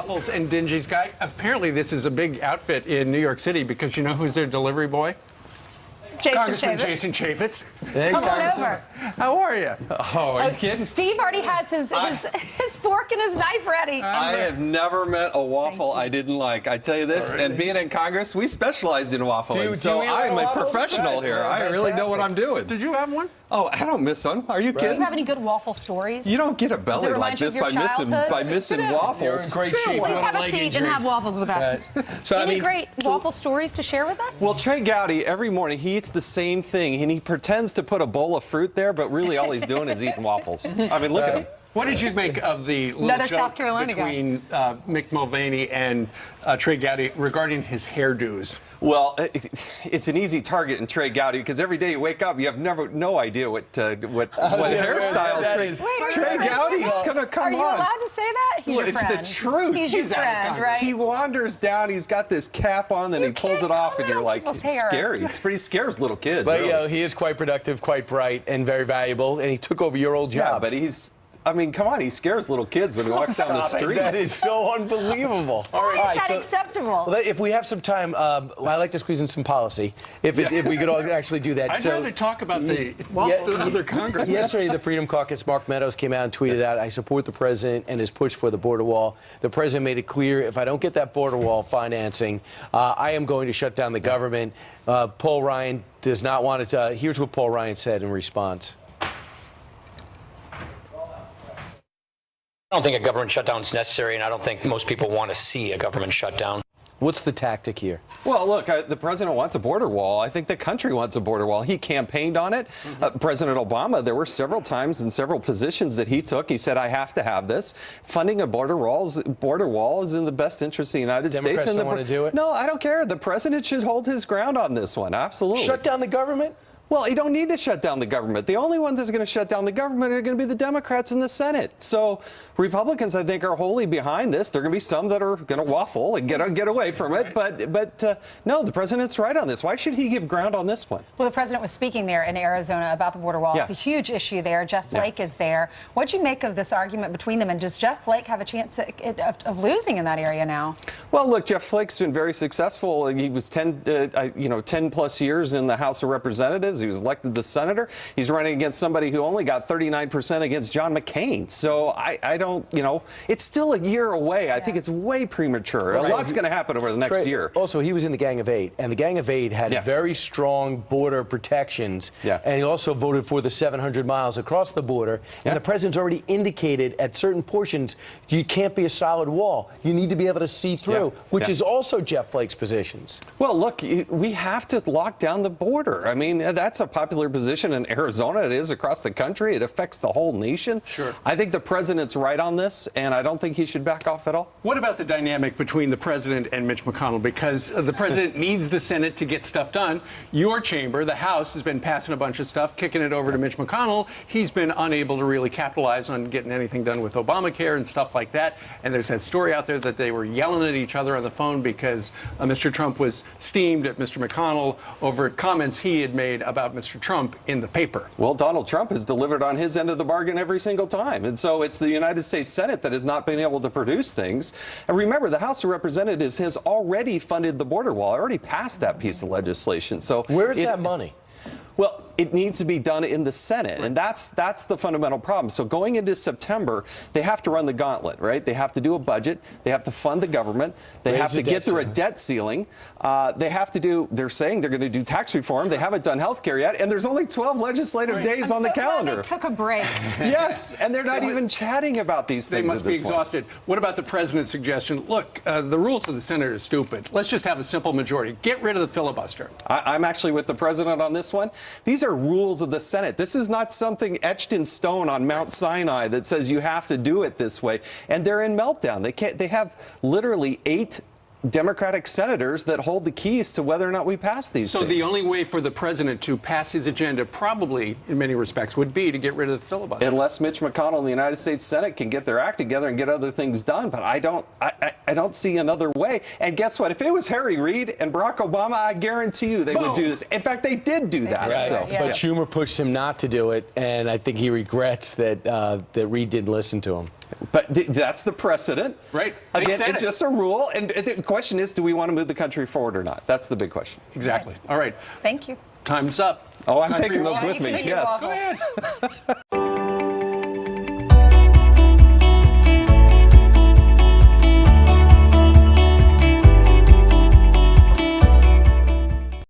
waffles and dingy sky. Apparently, this is a big outfit in New York City because you know who's their delivery boy? Congressman Jason Chaffetz. Hey, Come on over. How are you? Oh, are you kidding? Steve already has his fork and his knife ready. I have never met a waffle I didn't like. I tell you this, and being in Congress, we specialized in waffling, so I am a professional here. I really know what I'm doing. Did you have one? Oh, I don't miss one. Are you Do kidding? you have any good waffle stories? You don't get a belly like this by missing waffles. You're in great shape. Please have a seat and have waffles with us. Any great waffle stories to share with us? Well, Trey Gowdy, every morning, he eats the same thing, and he pretends to put a bowl of fruit there, but really all he's doing is eating waffles. I mean, look at him. What did you make of the little Another joke South Carolina between Mick Mulvaney and Trey Gowdy regarding his hairdos? Well, it's an easy target in Trey Gowdy because every day you wake up, you have no idea what hairstyle Trey Gowdy's gonna come on. Are you allowed to say that? He's Well, your it's friend. the truth. He's your friend, right? He wanders down, he's got this cap on, then he pulls it off, and you're like, it's scary. It's pretty scary as little kids. But, really. you know, he is quite productive, quite bright, and very valuable, and he took over your old job. Yeah, but I mean, come on, he scares little kids when he walks down the street. That is so unbelievable. Why is that acceptable? Well, if we have some time, I like to squeeze in some policy. If we could all actually do that. I'd rather talk about the other Congress. Yesterday, the Freedom Caucus, Mark Meadows, came out and tweeted out, I support the president and his push for the border wall. The president made it clear, if I don't get that border wall financing, I am going to shut down the government. Paul Ryan does not want it to. Here's what Paul Ryan said in response. I don't think a government shutdown is necessary, and I don't think most people want to see a government shutdown. What's the tactic here? Well, look, the president wants a border wall. I think the country wants a border wall. He campaigned on it. President Obama, there were several times and several positions that he took. He said, I have to have this. Funding a border wall is in the best interest of the United States. Democrats don't want to do it? No, I don't care. The president should hold his ground on this one. Absolutely. Shut down the government? Well, you don't need to shut down the government. The only ones that's going to shut down the government are going to be the Democrats in the Senate. So Republicans, I think, are wholly behind this. There are going to be some that are going to waffle and get away from it. But no, the president's right on this. Why should he give ground on this one? Well, the president was speaking there in Arizona about the border wall. Yeah. It's a huge issue there. Jeff Flake is there. What'd you make of this argument between them? And does Jeff Flake have a chance of losing in that area now? Well, look, Jeff Flake's been very successful. He was 10 plus years in the House of Representatives. He was elected the senator. He's running against somebody who only got 39% against John McCain. So I don't, it's still a year away. I think it's way premature. A lot's going to happen over the next year. Also, he was in the Gang of Eight, and the Gang of Eight had very strong border protections. Yeah. And he also voted for the 700 miles across the border. And the president's already indicated at certain portions, you can't be a solid wall. You need to be able to see through, which is also Jeff Flake's positions. Well, look, we have to lock down the border. I mean, that's a popular position in Arizona. It is across the country. It affects the whole nation. Sure. I think the president's right on this, and I don't think he should back off at all. What about the dynamic between the president and Mitch McConnell? Because the president needs the Senate to get stuff done. Your chamber, the House, has been passing a bunch of stuff, kicking it over to Mitch McConnell. He's been unable to really capitalize on getting anything done with Obamacare and stuff like that. And there's that story out there that they were yelling at each other on the phone because Mr. Trump was steamed at Mr. McConnell over comments he had made about Mr. Trump in the paper. Well, Donald Trump has delivered on his end of the bargain every single time. And so it's the United States Senate that has not been able to produce things. And remember, the House of Representatives has already funded the border wall, already passed that piece of legislation. So where's that money? Well, it needs to be done in the Senate, and that's the fundamental problem. So going into September, they have to run the gauntlet, right? They have to do a budget. They have to fund the government. They have to get through a debt ceiling. They have to do, they're saying they're going to do tax reform. They haven't done health care yet, and there's only 12 legislative days on the calendar. They took a break. Yes, and they're not even chatting about these things. They must be exhausted. What about the president's suggestion? Look, the rules of the Senate are stupid. Let's just have a simple majority. Get rid of the filibuster. I'm actually with the president on this one. These are rules of the Senate. This is not something etched in stone on Mount Sinai that says you have to do it this way. And they're in meltdown. They have literally 8 Democratic senators that hold the keys to whether or not we pass these So things. the only way for the president to pass his agenda, probably in many respects, would be to get rid of the filibuster. Unless Mitch McConnell and the United States Senate can get their act together and get other things done. But I don't see another way. And guess what? If it was Harry Reid and Barack Obama, I guarantee you they would do this. In fact, they did do that. Right. So, But Schumer pushed him not to do it, and I think he regrets that Reid didn't listen to him. But that's the precedent. Right. They Again, said it's it. just a rule. And the question is, do we want to move the country forward or not? That's the big question. Exactly. All right. Thank you. Time's up. Oh, I'm Time for taking your those waffle. with me. You can take your Yes. waffle. Go ahead.